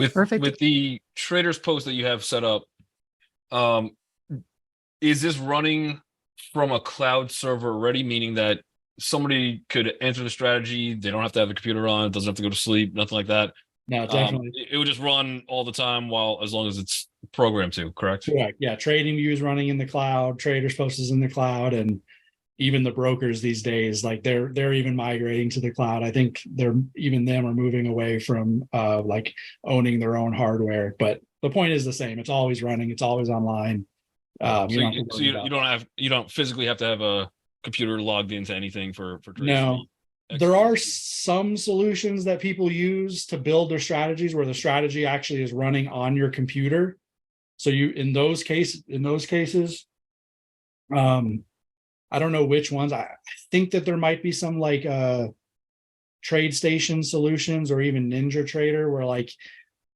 Perfect. with the Traderspost that you have set up, um, is this running from a cloud server already, meaning that somebody could enter the strategy, they don't have to have a computer on, it doesn't have to go to sleep, nothing like that. No, definitely. It would just run all the time as long as it's programmed to, correct? Correct. Yeah. TradingView is running in the cloud, Traderspost is in the cloud, and even the brokers these days, like they're even migrating to the cloud. I think them are moving away from like owning their own hardware. But the point is the same. It's always running, it's always online. You don't physically have to have a computer logged into anything for trades. No. There are some solutions that people use to build their strategies where the strategy actually is running on your computer. So in those cases, I don't know which ones. I think that there might be some like TradeStation solutions or even NinjaTrader where like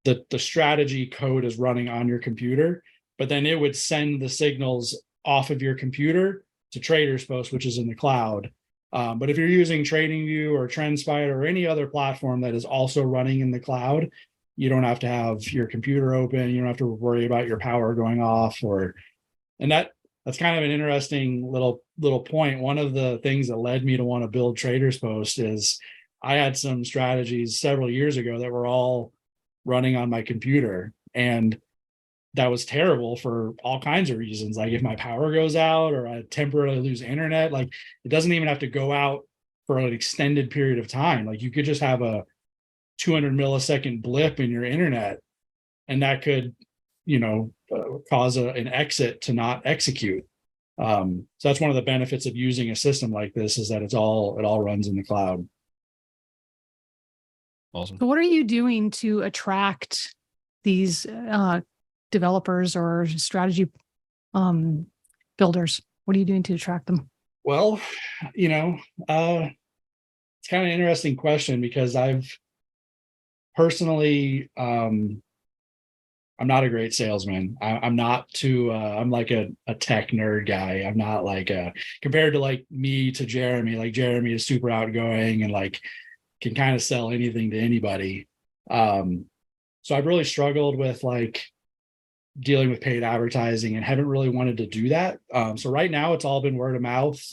the strategy code is running on your computer, but then it would send the signals off of your computer to Traderspost, which is in the cloud. But if you're using TradingView or TrendSpider or any other platform that is also running in the cloud, you don't have to have your computer open. You don't have to worry about your power going off and that's kind of an interesting little point. One of the things that led me to want to build Traderspost is I had some strategies several years ago that were all running on my computer, and that was terrible for all kinds of reasons. Like if my power goes out or I temporarily lose internet, like it doesn't even have to go out for an extended period of time. Like you could just have a 200 millisecond blip in your internet, and that could, cause an exit to not execute. So that's one of the benefits of using a system like this is that it all runs in the cloud. Awesome. So what are you doing to attract these developers or strategy builders? What are you doing to attract them? Well, it's kind of an interesting question because I've personally, I'm not a great salesman. I'm not too, I'm like a tech nerd guy. I'm not like compared to like me to Jeremy, like Jeremy is super outgoing and like can kind of sell anything to anybody. So I've really struggled with like dealing with paid advertising and haven't really wanted to do that. So right now it's all been word of mouth.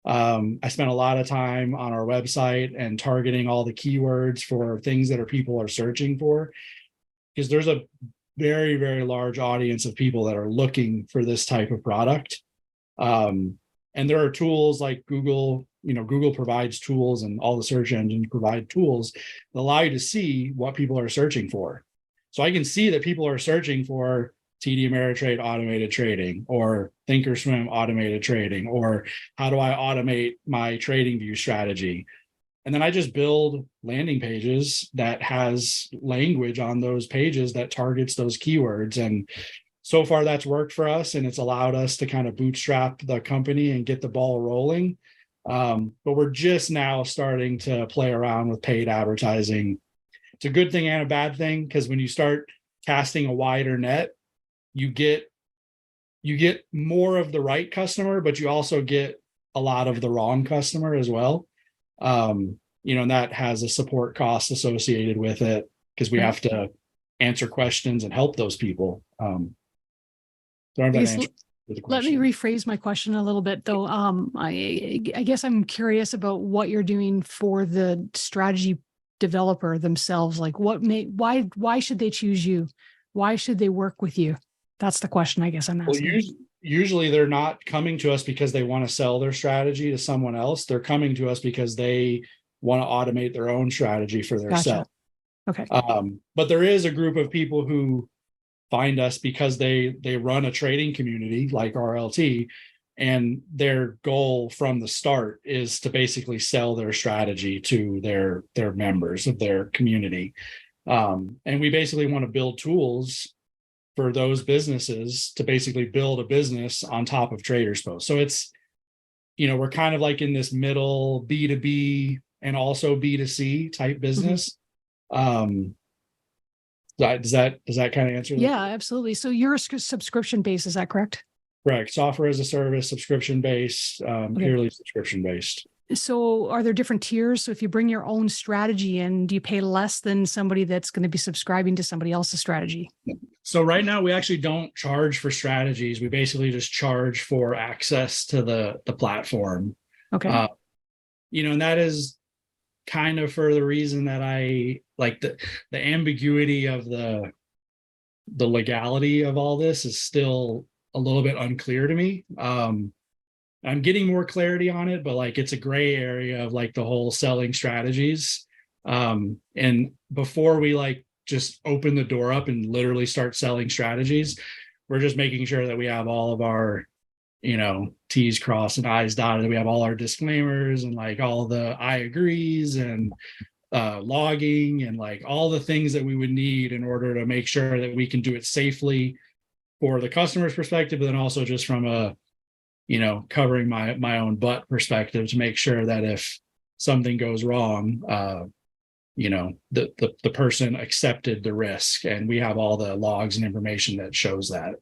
I spent a lot of time on our website and targeting all the keywords for things that people are searching for, because there's a very, very large audience of people that are looking for this type of product. And there are tools like Google, Google provides tools and all the search engines provide tools that allow you to see what people are searching for. So I can see that people are searching for TD Ameritrade automated trading or Thinkorswim automated trading, or how do I automate my TradingView strategy? And then I just build landing pages that has language on those pages that targets those keywords. And so far that's worked for us, and it's allowed us to kind of bootstrap the company and get the ball rolling. But we're just now starting to play around with paid advertising. It's a good thing and a bad thing, because when you start casting a wider net, you get more of the right customer, but you also get a lot of the wrong customer as well. And that has a support cost associated with it because we have to answer questions and help those people. Let me rephrase my question a little bit, though. I guess I'm curious about what you're doing for the strategy developer themselves. Like, why should they choose you? Why should they work with you? That's the question I guess I'm asking. Well, usually they're not coming to us because they want to sell their strategy to someone else. They're coming to us because they want to automate their own strategy for their Gotcha. self. Okay. But there is a group of people who find us because they run a trading community like RLT, and their goal from the start is to basically sell their strategy to their members of their community. And we basically want to build tools for those businesses to basically build a business on top of Traderspost. So it's, we're kind of like in this middle B2B and also B2C type business. Mm-hmm. Does that kind of answer that? Yeah, absolutely. So you're a subscription based, is that correct? Correct. Software as a service, subscription based, purely subscription based. So are there different tiers? So if you bring your own strategy in, do you pay less than somebody that's going to be subscribing to somebody else's strategy? So right now we actually don't charge for strategies. We basically just charge for access to the platform. Okay. And that is kind of for the reason that I like the ambiguity of the legality of all this is still a little bit unclear to me. I'm getting more clarity on it, but like it's a gray area of like the whole selling strategies. And before we like just open the door up and literally start selling strategies, we're just making sure that we have all of our, T's crossed and I's dotted. We have all our disclaimers and like all the I agrees and logging and like all the things that we would need in order to make sure that we can do it safely for the customer's perspective, but then also just from a covering my own butt perspective to make sure that if something goes wrong, the person accepted the risk, and we have all the logs and information that shows that.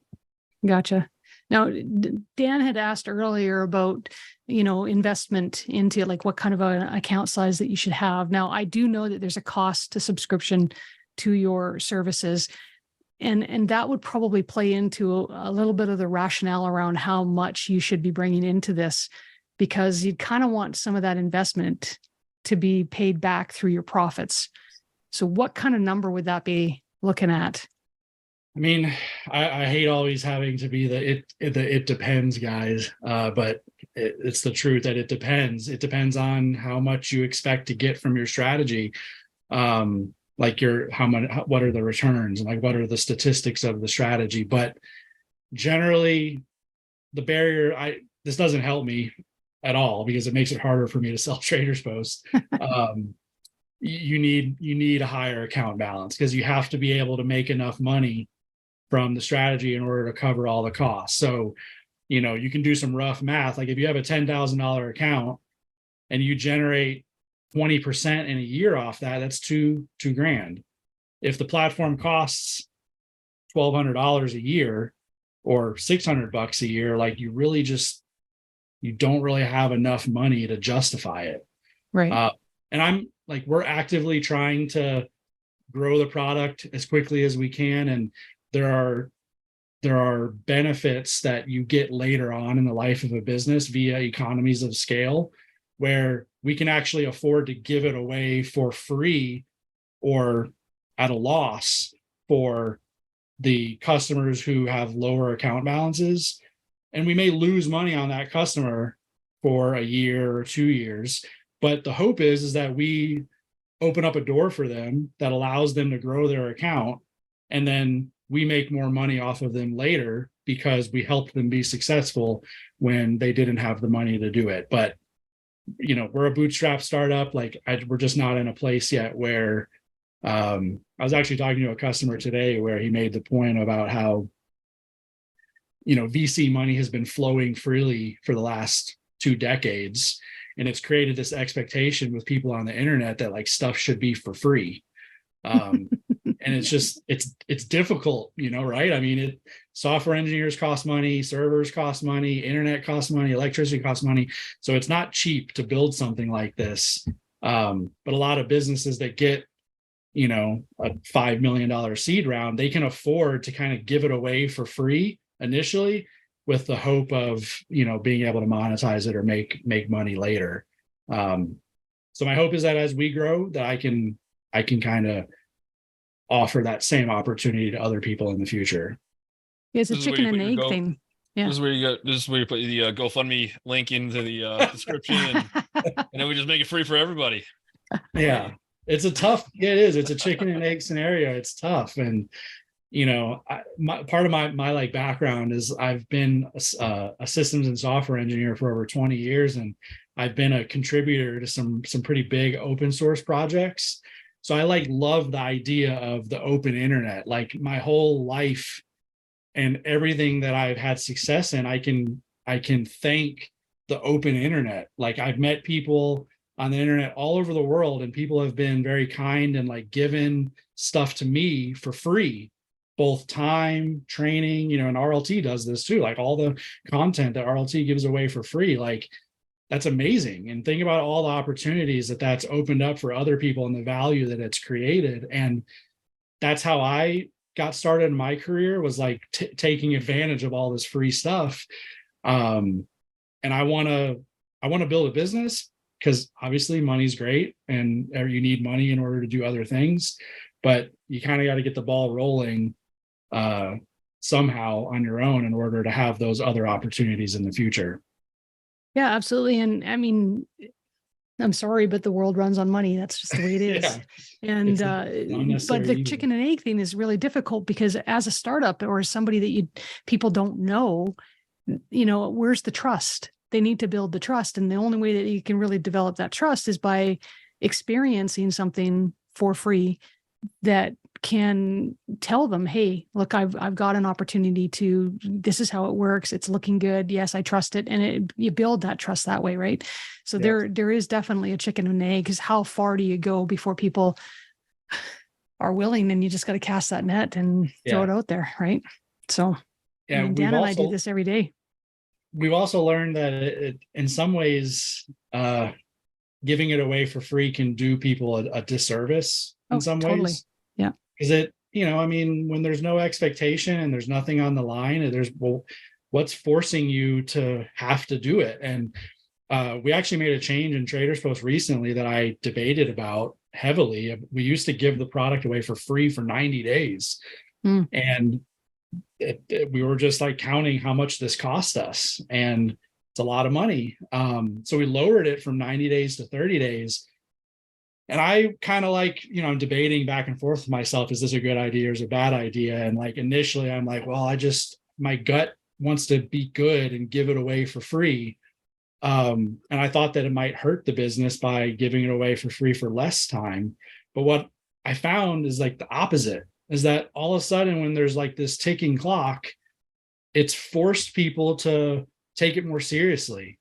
Gotcha. Now, Dan had asked earlier about, investment into like what kind of an account size that you should have. Now, I do know that there's a cost to subscription to your services. And that would probably play into a little bit of the rationale around how much you should be bringing into this, because you'd kind of want some of that investment to be paid back through your profits. So what kind of number would that be looking at? I mean, I hate always having to be it depends guys, but it's the truth that it depends. It depends on how much you expect to get from your strategy. Like what are the returns and like what are the statistics of the strategy. But generally the barrier, this doesn't help me at all because it makes it harder for me to sell Traderspost. You need a higher account balance because you have to be able to make enough money from the strategy in order to cover all the costs. So, you can do some rough math. Like if you have a $10,000 account and you generate 20% in a year off that, that's $2,000. If the platform costs $1,200 a year or $600 a year, like you don't really have enough money to justify it. Right. And we're actively trying to grow the product as quickly as we can. And there are benefits that you get later on in the life of a business via economies of scale, where we can actually afford to give it away for free or at a loss for the customers who have lower account balances. And we may lose money on that customer for a year or 2 years. But the hope is that we open up a door for them that allows them to grow their account. And then we make more money off of them later because we helped them be successful when they didn't have the money to do it. But we're a bootstrap startup. We're just not in a place yet where I was actually talking to a customer today where he made the point about how, VC money has been flowing freely for the last 2 decades. And it's created this expectation with people on the internet that like stuff should be for free. And it's difficult, right? I mean, software engineers cost money, servers cost money, internet costs money, electricity costs money. So it's not cheap to build something like this. But a lot of businesses that get, a $5 million seed round, they can afford to kind of give it away for free initially with the hope of, being able to monetize it or make money later. So my hope is that as we grow, that I can kind of offer that same opportunity to other people in the future. It's a chicken and egg thing. Yeah. This is where you put the GoFundMe link into the description, and then we just make it free for everybody. Yeah, it is. It's a chicken and egg scenario. It's tough, and part of my like background is I've been a systems and software engineer for over 20 years, and I've been a contributor to some pretty big open source projects. So I love the idea of the open internet. Like my whole life and everything that I've had success in, I can thank the open internet. Like I've met people on the internet all over the world, and people have been very kind and like given stuff to me for free, both time, training, and RLT does this too. Like all the content that RLT gives away for free, like that's amazing. And think about all the opportunities that that's opened up for other people and the value that it's created. And that's how I got started in my career, was like taking advantage of all this free stuff. And I want to build a business, because obviously money's great and you need money in order to do other things, but you kind of got to get the ball rolling somehow on your own in order to have those other opportunities in the future. Yeah, absolutely. And I mean, I'm sorry, but the world runs on money. That's just the way it is. Yeah. And but the evil. chicken and egg thing is really difficult, because as a startup or somebody that people don't know, where's the trust? They need to build the trust. And the only way that you can really develop that trust is by experiencing something for free that can tell them, hey, look, I've got an opportunity this is how it works. It's looking good. Yes, I trust it. And you build that trust that way, right? So there is definitely a chicken and egg, because how far do you go before people are willing? And you just got to cast that net and throw it out there, right? So yeah, Dan and I do this every day. We've also learned that it in some ways, giving it away for free can do people a disservice in some ways. Yeah. Because when there's no expectation and there's nothing on the line, what's forcing you to have to do it? And we actually made a change in Traderspost recently that I debated about heavily. We used to give the product away for free for 90 days. And we were just like counting how much this cost us, and it's a lot of money. So we lowered it from 90 days to 30 days. And I kind of I'm debating back and forth with myself, is this a good idea or is it a bad idea? And initially I'm like, well, my gut wants to be good and give it away for free. And I thought that it might hurt the business by giving it away for free for less time. But what I found is the opposite, is that all of a sudden when there's this ticking clock, it's forced people to take it more seriously.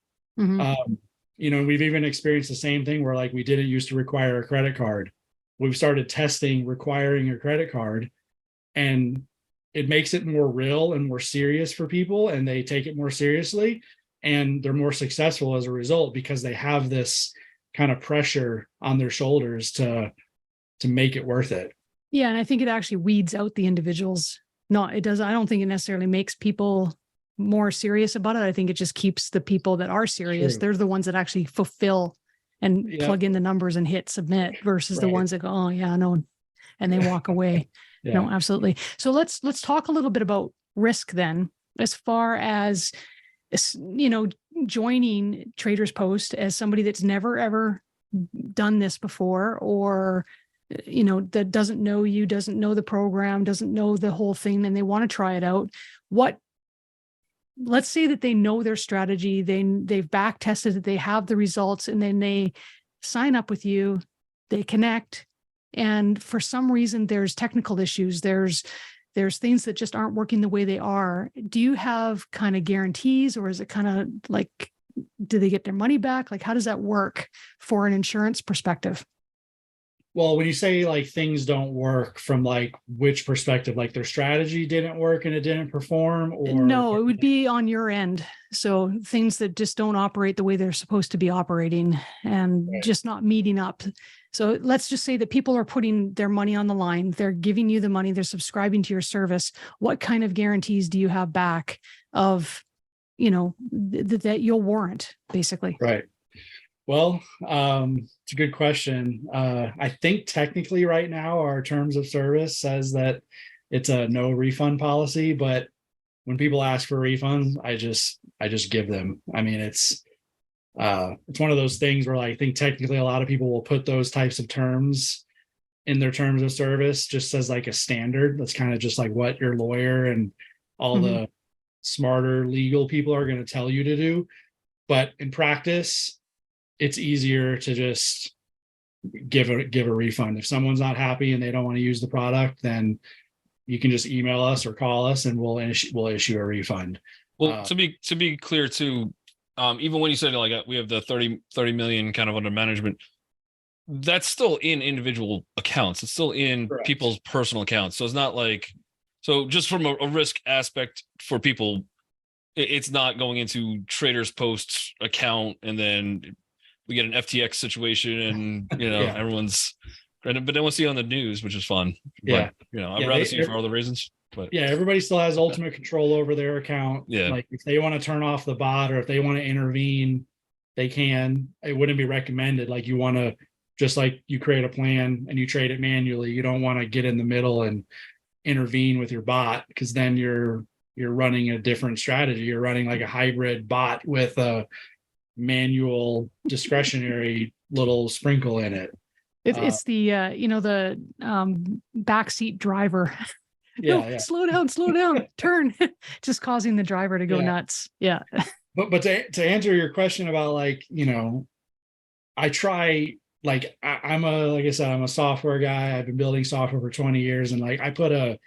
We've even experienced the same thing where we didn't used to require a credit card. We've started testing requiring a credit card, and it makes it more real and more serious for people, and they take it more seriously, and they're more successful as a result, because they have this kind of pressure on their shoulders to make it worth it. Yeah. And I think it actually weeds out the individuals. I don't think it necessarily makes people more serious about it. I think it just keeps the people that are serious. True. They're the ones that actually fulfill and plug in the numbers and hit submit, versus the ones that go, oh yeah, no, and they walk away. No, absolutely. So let's talk a little bit about risk then, as far as, joining Traderspost as somebody that's never ever done this before, or that doesn't know you, doesn't know the program, doesn't know the whole thing, and they want to try it out. Let's say that they know their strategy, they've back tested it, they have the results, and then they sign up with you, they connect, and for some reason there's technical issues, there's things that just aren't working the way they are. Do you have kind of guarantees, or is it kind of do they get their money back? How does that work for an insurance perspective? Well, when you say things don't work, from which perspective? Their strategy didn't work and it didn't perform, or no, it would be on your end. So things that just don't operate the way they're supposed to be operating, and just not meeting up. So let's just say that people are putting their money on the line. They're giving you the money. They're subscribing to your service. What kind of guarantees do you have back of, that you'll warrant, basically? Right. Well, it's a good question. I think technically right now our terms of service says that it's a no refund policy, but when people ask for refunds, I just give them. I mean, it's one of those things where I think technically a lot of people will put those types of terms in their terms of service just as a standard. That's kind of just what your lawyer and all the smarter legal people are going to tell you to do. But in practice, it's easier to just give a refund. If someone's not happy and they don't want to use the product, then you can just email us or call us and we'll issue a refund. Well, to be clear too, even when you said we have the 30 million kind of under management, that's still in individual accounts. It's still in people's personal accounts. So it's not so just from a risk aspect for people, it's not going into Traderspost account and then we get an FTX situation and Yeah. everyone's, but then we'll see it on the news, which is fun. Yeah. But I'd rather see it for other reasons. But yeah, everybody still has ultimate control over their account. Yeah. Like if they want to turn off the bot or if they want to intervene, they can. It wouldn't be recommended. Like you want to, just like you create a plan and you trade it manually, you don't want to get in the middle and intervene with your bot, because then you're running a different strategy. You're running like a hybrid bot with a manual discretionary little sprinkle in it. It's the backseat driver. Yeah, Slow down, turn, just causing the driver to go nuts. Yeah. But to answer your question about like, I try, like I'm a software guy. I've been building software for 20 years, and like I put a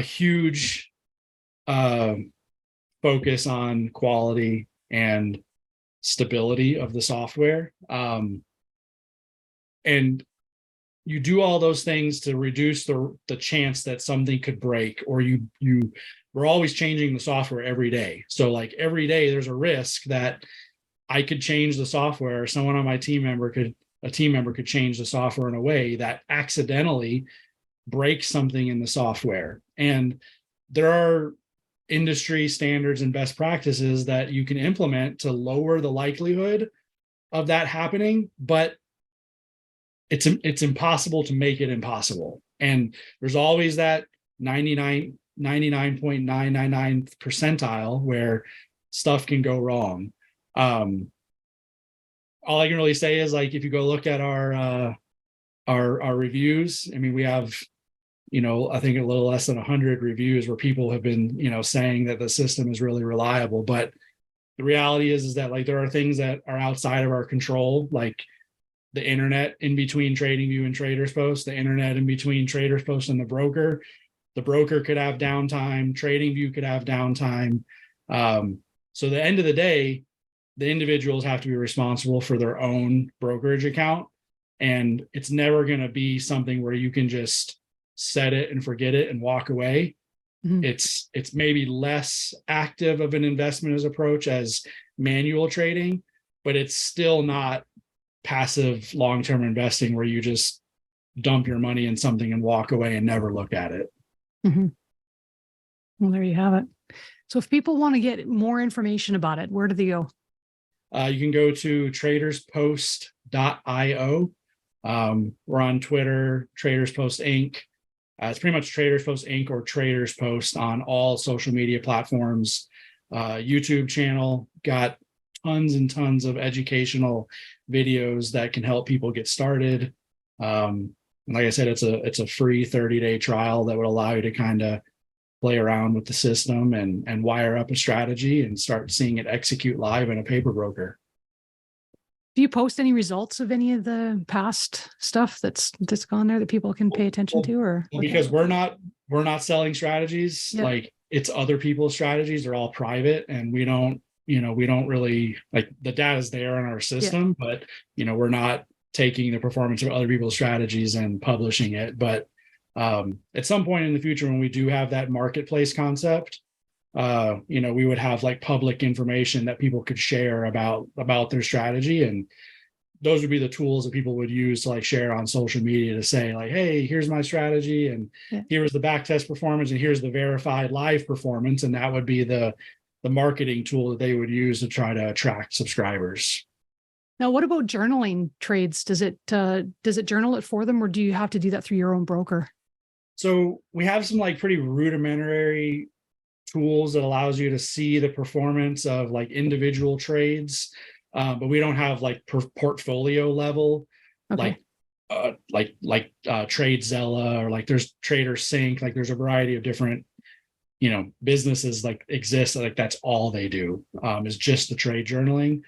huge focus on quality and stability of the software. And you do all those things to reduce the chance that something could break, or we're always changing the software every day. So like every day there's a risk that I could change the software, or someone on my team member could change the software in a way that accidentally breaks something in the software. And there are industry standards and best practices that you can implement to lower the likelihood of that happening, but it's impossible to make it impossible. And there's always that 99.999 percentile where stuff can go wrong. All I can really say is, like, if you go look at our reviews, I mean, we have, I think a little less than 100 reviews where people have been, saying that the system is really reliable. But the reality is that like there are things that are outside of our control, like the internet in between TradingView and Traderspost, the internet in between Traderspost and the broker. The broker could have downtime, TradingView could have downtime. So at the end of the day, the individuals have to be responsible for their own brokerage account. And it's never going to be something where you can just set it and forget it and walk away. Mm-hmm. It's maybe less active of an investment as approach as manual trading, but it's still not passive long-term investing where you just dump your money in something and walk away and never look at it. Mm-hmm. Well, there you have it. So if people want to get more information about it, where do they go? You can go to traderspost.io. We're on Twitter, Traderspost Inc. It's pretty much Traderspost Inc. or Traderspost on all social media platforms. YouTube channel, got tons and tons of educational videos that can help people get started. And like I said, it's a free 30-day trial that would allow you to kind of play around with the system and wire up a strategy and start seeing it execute live in a paper broker. Do you post any results of any of the past stuff that's gone there that people can pay attention to? Or because we're not selling strategies. Yep. Like it's other people's strategies. They're all private, and we don't really, like, the data is there in our system, but we're not taking the performance of other people's strategies and publishing it. But at some point in the future, when we do have that marketplace concept, we would have like public information that people could share about their strategy, and those would be the tools that people would use to like share on social media to say like, hey, here's my strategy, and here's the backtest performance, and here's the verified live performance, and that would be the marketing tool that they would use to try to attract subscribers. Now, what about journaling trades? Does it journal it for them, or do you have to do that through your own broker? So we have some like pretty rudimentary tools that allows you to see the performance of like individual trades, but we don't have like portfolio level, like TradeZella, or like there's TraderSync. Like there's a variety of different businesses like exist, like that's all they do, is just the trade journaling.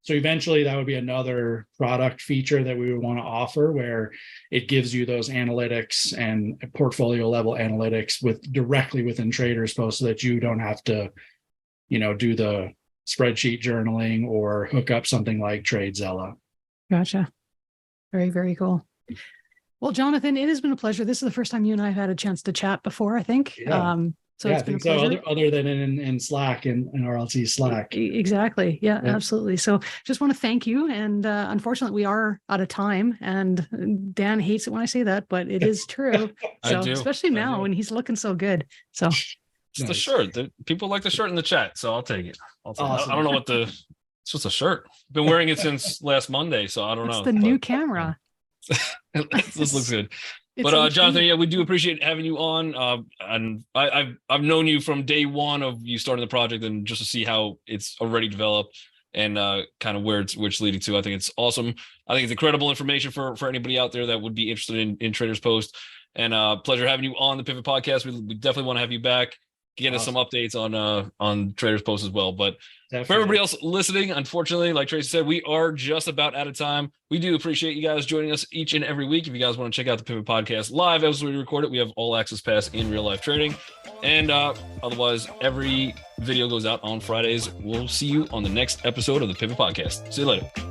So eventually that would be another product feature that we would want to offer, where it gives you those analytics and portfolio level analytics directly within Traderspost, so that you don't have to, do the spreadsheet journaling or hook up something like TradeZella. Gotcha. Very, very cool. Well, Jonathon, it has been a pleasure. This is the first time you and I have had a chance to chat before, I think. Yeah. So yeah, it's I been a think so. pleasure. Other than in Slack and RLT Slack. Exactly. Yeah, Yeah. absolutely. So just want to thank you. And unfortunately, we are out of time. And Dan hates it when I say that, but it is true. I So do. especially I now do. when he's looking so good. So It's the Nice. shirt. People like the shirt in the chat, so I'll take it. Awesome. I don't know what it's just a shirt. Been wearing it since last Monday, so I don't it's know. the new camera. This looks good. It's But HD. Jonathan, yeah, we do appreciate having you on. And I've known you from day one of you starting the project, and just to see how it's already developed and kind of where it's leading to. I think it's awesome. I think it's incredible information for anybody out there that would be interested in Traders Post. And pleasure having you on the Pivot Podcast. We definitely want to have you back, get us some updates on Traders Post as well. But Definitely. for everybody else listening, unfortunately, like Tracy said, we are just about out of time. We do appreciate you guys joining us each and every week. If you guys want to check out the Pivot Podcast live as we record it, we have all access pass in real life trading. And otherwise, every video goes out on Fridays. We'll see you on the next episode of the Pivot Podcast. See you later.